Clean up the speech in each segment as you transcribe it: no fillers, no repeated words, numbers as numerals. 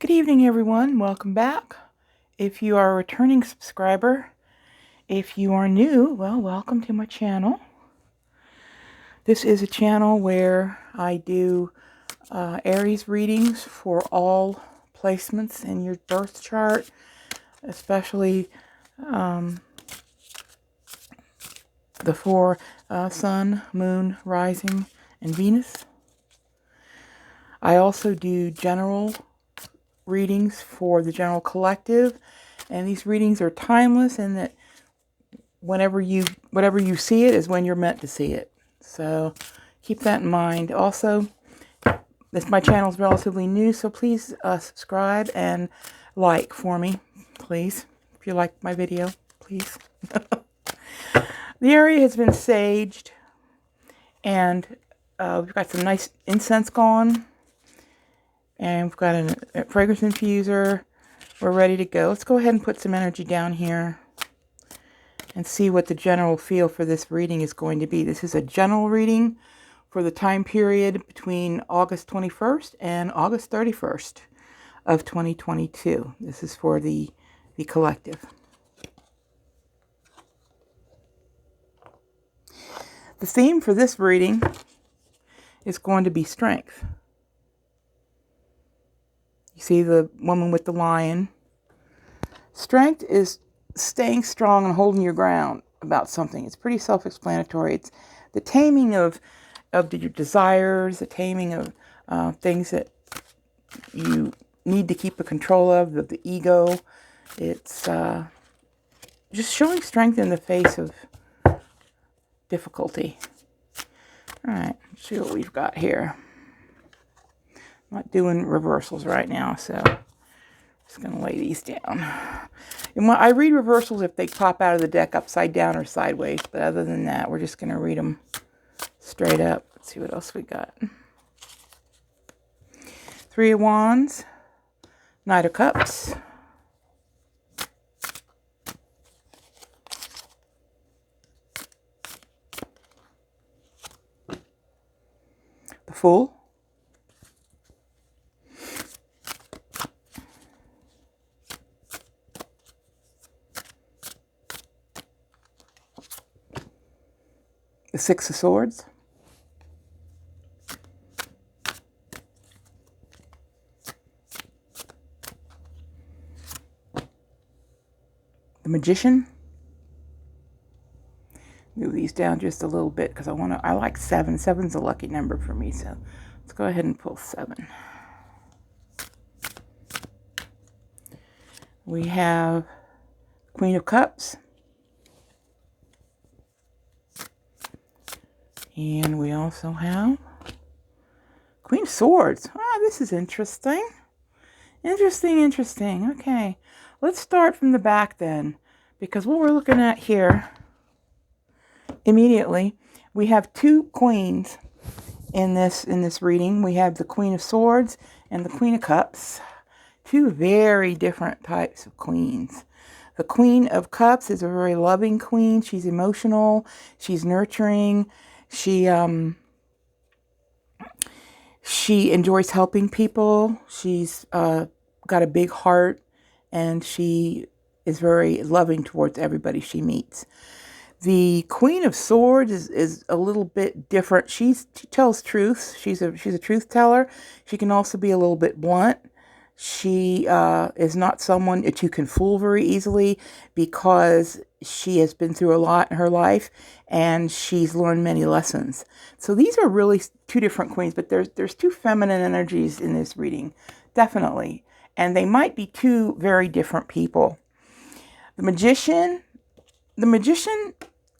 Good evening, everyone. Welcome back. If you are a returning subscriber, if you are new, well, welcome to my channel. This is a channel where I do Aries readings for all placements in your birth chart, especially the four Sun, Moon, Rising, and Venus. I also do general readings for the general collective, and these readings are timeless in that whatever you see it is when you're meant to see it. So keep that in mind. Also, my channel is relatively new, so please subscribe and like for me, please. If you like my video, please. The area has been saged, and we've got some nice incense going. And we've got a fragrance infuser. We're ready to go. Let's go ahead and put some energy down here and see what the general feel for this reading is going to be. This is a general reading for the time period between August 21st and August 31st of 2022. This is for the collective. The theme for this reading is going to be strength. You see the woman with the lion. Strength is staying strong and holding your ground about something. It's pretty self-explanatory. It's the taming of your desires, the taming of things that you need to keep a control of, the ego. It's just showing strength in the face of difficulty. All right, let's see what we've got here. I'm not doing reversals right now, so I'm just going to lay these down. And when I read reversals if they pop out of the deck upside down or sideways, but other than that, we're just going to read them straight up. Let's see what else we got. Three of Wands, Knight of Cups, the Fool, the Six of Swords, the Magician. Move these down just a little bit because I like 7. 7's a lucky number for me, so let's go ahead and pull 7. We have Queen of Cups. And we also have Queen of Swords. Ah, this is interesting. Interesting. Okay, let's start from the back then, because what we're looking at here immediately, we have two queens in this reading. We have the Queen of Swords and the Queen of Cups. Two very different types of queens. The Queen of Cups is a very loving queen. She's emotional. She's nurturing. She enjoys helping people. She's got a big heart, and she is very loving towards everybody she meets. The Queen of Swords is a little bit different. She tells truth. She's a truth teller. She can also be a little bit blunt. She is not someone that you can fool very easily, because she has been through a lot in her life and she's learned many lessons. So these are really two different queens, but there's two feminine energies in this reading, definitely. And they might be two very different people. The Magician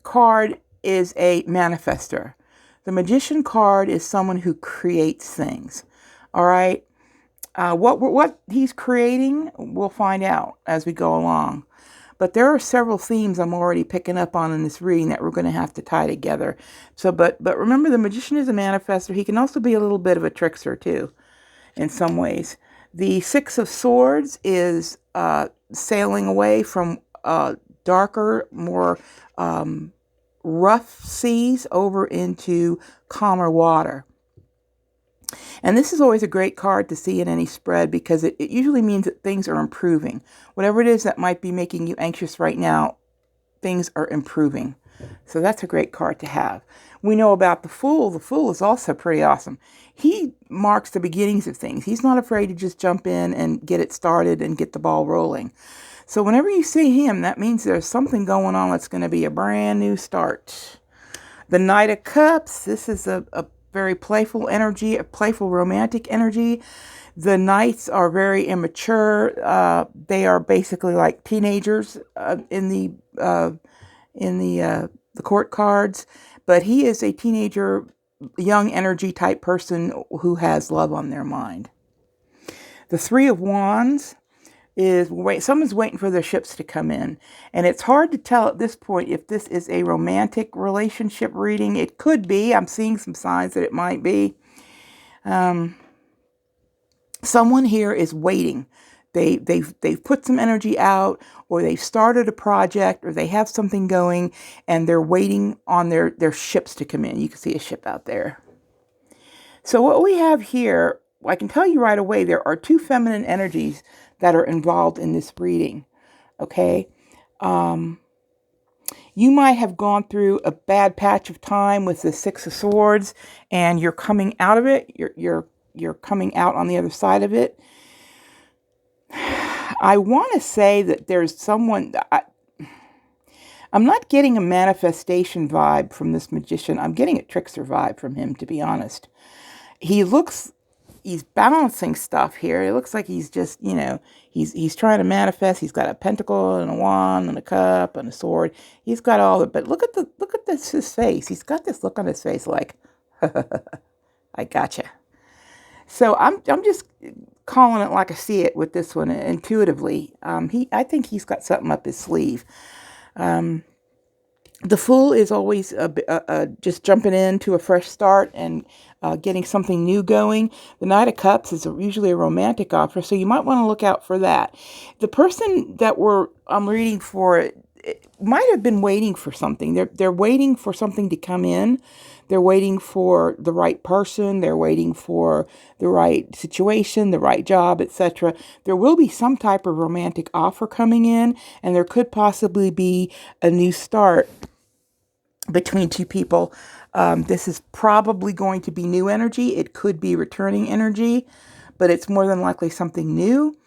card is a manifester. The Magician card is someone who creates things. All right. What he's creating, we'll find out as we go along. But there are several themes I'm already picking up on in this reading that we're going to have to tie together. So, but remember, the Magician is a manifester. He can also be a little bit of a trickster too, in some ways. The Six of Swords is sailing away from darker, more rough seas over into calmer water. And this is always a great card to see in any spread because it usually means that things are improving. Whatever it is that might be making you anxious right now, things are improving. So that's a great card to have. We know about the Fool. The Fool is also pretty awesome. He marks the beginnings of things. He's not afraid to just jump in and get it started and get the ball rolling. So whenever you see him, that means there's something going on that's going to be a brand new start. The Knight of Cups, this is a very playful energy, a playful romantic energy. The Knights are very immature. They are basically like teenagers in the court cards, but he is a teenager, young energy type person who has love on their mind. The Three of Wands is someone's waiting for their ships to come in, and it's hard to tell at this point if this is a romantic relationship reading. It could be. I'm seeing some signs that it might be. Someone here is waiting. They've put some energy out, or they've started a project, or they have something going, and they're waiting on their ships to come in. You can see a ship out there. So what we have here, I can tell you right away, there are two feminine energies that are involved in this reading. Okay. You might have gone through a bad patch of time with the Six of Swords, and you're coming out of it. You're coming out on the other side of it. I want to say that there's someone. I'm not getting a manifestation vibe from this magician. I'm getting a trickster vibe from him, to be honest. He's balancing stuff here. It looks like he's just, he's trying to manifest. He's got a pentacle and a wand and a cup and a sword. He's got all of it. But look at his face. He's got this look on his face like, I gotcha. So I'm just calling it like I see it with this one intuitively. I think he's got something up his sleeve. The Fool is always just jumping into a fresh start and getting something new going. The Knight of Cups is usually a romantic offer, so you might want to look out for that. The person that I'm reading for might have been waiting for something. They're waiting for something to come in. They're waiting for the right person. They're waiting for the right situation, the right job, etc. There will be some type of romantic offer coming in, and there could possibly be a new start between two people. This is probably going to be new energy. It could be returning energy, but it's more than likely something new.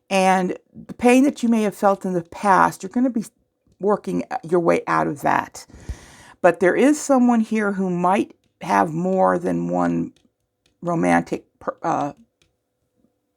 And the pain that you may have felt in the past, you're going to be working your way out of that. But there is someone here who might have more than one romantic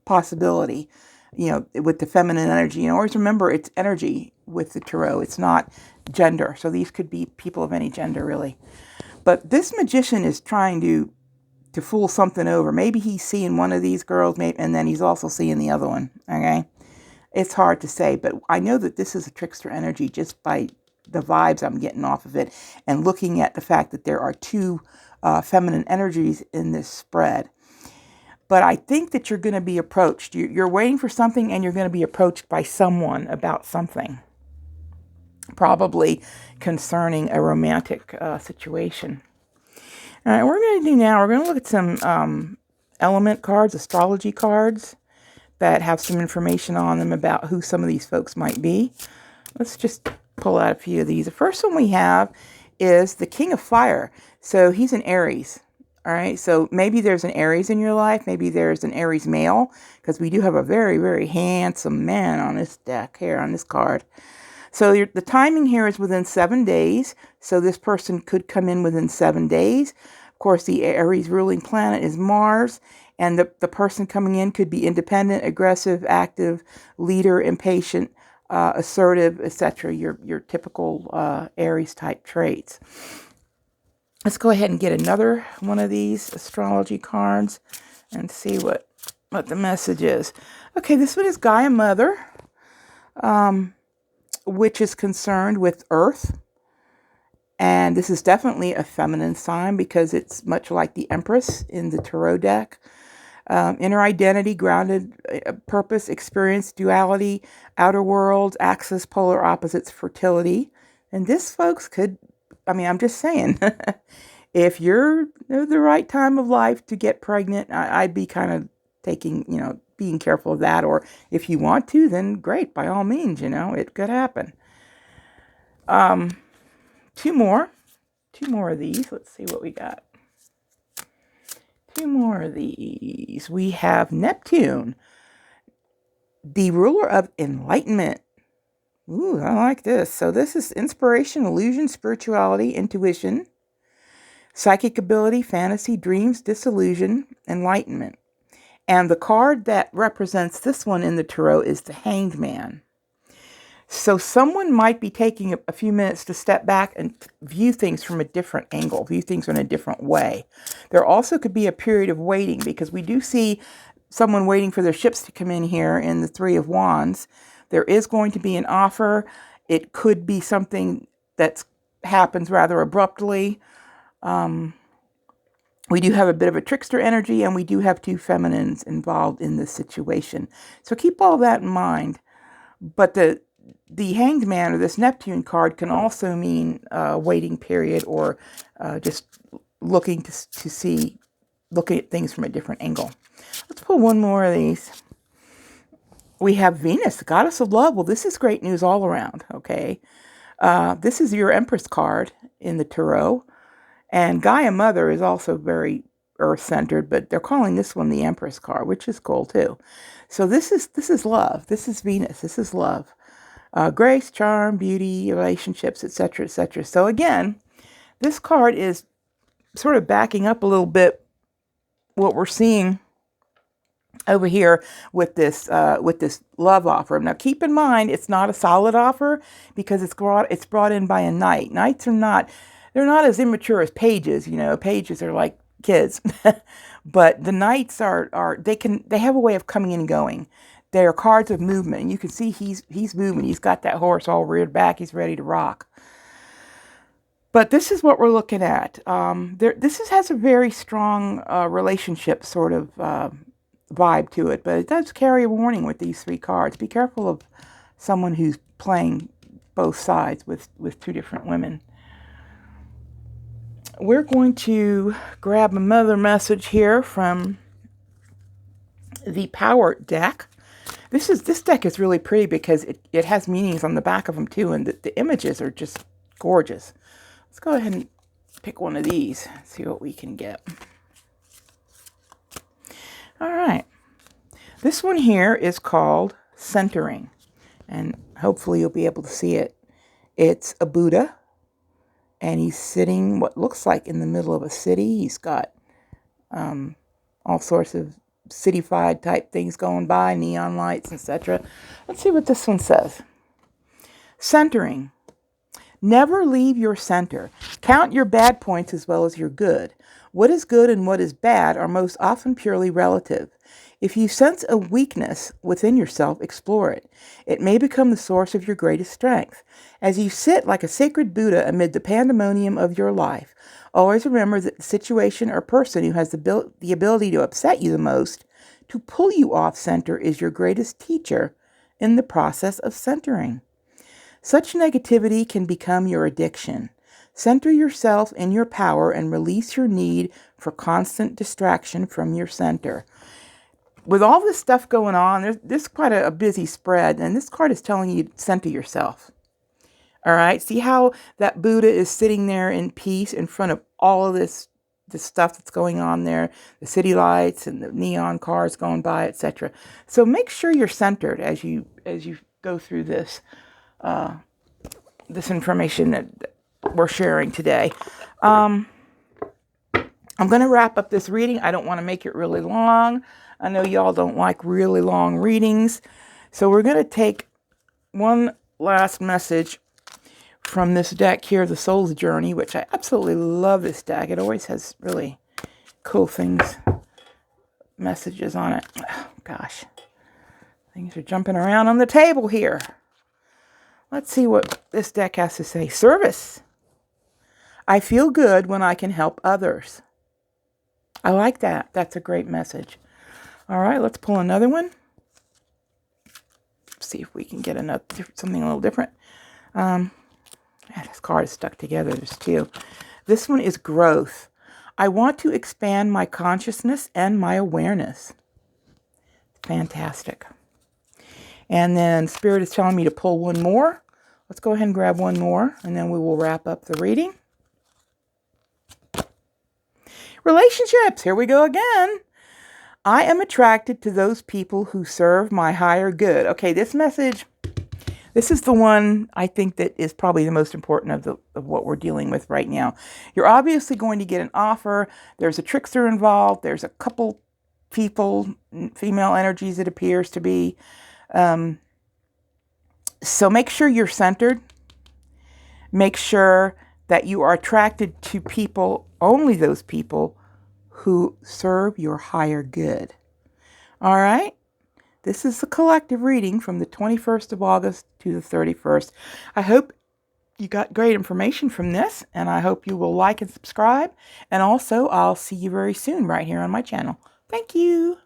possibility, with the feminine energy. Always remember, it's energy with the tarot. It's not gender. So these could be people of any gender, really. But this magician is trying to fool something over. Maybe he's seeing one of these girls, and then he's also seeing the other one, okay? It's hard to say, but I know that this is a trickster energy just by the vibes I'm getting off of it, and looking at the fact that there are two feminine energies in this spread. But I think that you're going to be approached. You're waiting for something, and you're going to be approached by someone about something, probably concerning a romantic situation. All right, we're going to look at some element cards, astrology cards, that have some information on them about who some of these folks might be. Let's just pull out a few of these. The first one we have is the King of Fire. So he's an Aries. All right. So maybe there's an Aries in your life. Maybe there's an Aries male, because we do have a very, very handsome man on this deck here, on this card. So the timing here is within 7 days. So this person could come in within 7 days. Of course, the Aries ruling planet is Mars. And the person coming in could be independent, aggressive, active, leader, impatient, assertive, etc. Your typical Aries type traits. Let's go ahead and get another one of these astrology cards and see what the message is. Okay, this one is Gaia Mother, which is concerned with Earth. And this is definitely a feminine sign because it's much like the Empress in the tarot deck. Inner identity, grounded purpose, experience, duality, outer world, axis, polar opposites, fertility. And this, folks, I'm just saying, If you're the right time of life to get pregnant, I'd be kind of taking, being careful of that. Or if you want to, then great, by all means, it could happen. Two more of these. Let's see what we got. Two more of these. We have Neptune, the ruler of enlightenment. Ooh, I like this. So this is inspiration, illusion, spirituality, intuition, psychic ability, fantasy, dreams, disillusion, enlightenment. And the card that represents this one in the tarot is the Hanged Man. So someone might be taking a few minutes to step back and view things from a different angle, view things in a different way. There also could be a period of waiting, because we do see someone waiting for their ships to come in here in the Three of Wands. There is going to be an offer. It could be something that happens rather abruptly. We do have a bit of a trickster energy, and we do have two feminines involved in this situation. So keep all that in mind. But the Hanged Man, or this Neptune card, can also mean a waiting period, or just looking at things from a different angle. Let's pull one more of these. We have Venus, the goddess of love. Well, this is great news all around, okay? This is your Empress card in the tarot. And Gaia Mother is also very earth-centered, but they're calling this one the Empress card, which is cool too. So this is love. This is Venus. This is love. Grace, charm, beauty, relationships, etc., etc. So again, this card is sort of backing up a little bit what we're seeing over here with this love offer. Now, keep in mind, it's not a solid offer, because it's brought in by a knight. Knights they're not as immature as pages. Pages are like kids, but the knights they have a way of coming and going. They are cards of movement, and you can see he's moving. He's got that horse all reared back. He's ready to rock. But this is what we're looking at. This has a very strong relationship sort of vibe to it, but it does carry a warning with these three cards. Be careful of someone who's playing both sides with two different women. We're going to grab another message here from the Power deck. This deck is really pretty because it has meanings on the back of them too, and the images are just gorgeous. Let's go ahead and pick one of these, see what we can get. All right. This one here is called Centering, and hopefully you'll be able to see it. It's a Buddha, and he's sitting what looks like in the middle of a city. He's got all sorts of city-fied type things going by, neon lights, etc. Let's see what this one says. Centering. Never leave your center. Count your bad points as well as your good. What is good and what is bad are most often purely relative. If you sense a weakness within yourself, explore it. It may become the source of your greatest strength. As you sit like a sacred Buddha amid the pandemonium of your life, always remember that the situation or person who has the ability to upset you the most, to pull you off center, is your greatest teacher in the process of centering. Such negativity can become your addiction. Center yourself in your power and release your need for constant distraction from your center. With all this stuff going on, there's quite a busy spread, and this card is telling you to center yourself. All right, see how that Buddha is sitting there in peace in front of all of this stuff that's going on there, the city lights and the neon cars going by, etc. So make sure you're centered as you go through this this information that we're sharing today. I'm going to wrap up this reading. I don't want to make it really long. I know y'all don't like really long readings. So we're going to take one last message from this deck here, the Soul's Journey, which I absolutely love this deck. It always has really cool things, messages on it. Oh, gosh. Things are jumping around on the table here. Let's see what this deck has to say. Service. I feel good when I can help others. I like that. That's a great message. All right, let's pull another one. See if we can get something a little different. This card is stuck together. There's two. This one is growth. I want to expand my consciousness and my awareness. Fantastic. And then Spirit is telling me to pull one more. Let's go ahead and grab one more, and then we will wrap up the reading. Relationships, here we go again. I am attracted to those people who serve my higher good. Okay, this message, this is the one I think that is probably the most important of what we're dealing with right now. You're obviously going to get an offer. There's a trickster involved. There's a couple people, female energies it appears to be. So make sure you're centered. Make sure that you are attracted to people, only those people who serve your higher good. All right? This is the collective reading from the 21st of August to the 31st. I hope you got great information from this, and I hope you will like and subscribe. And also, I'll see you very soon right here on my channel. Thank you.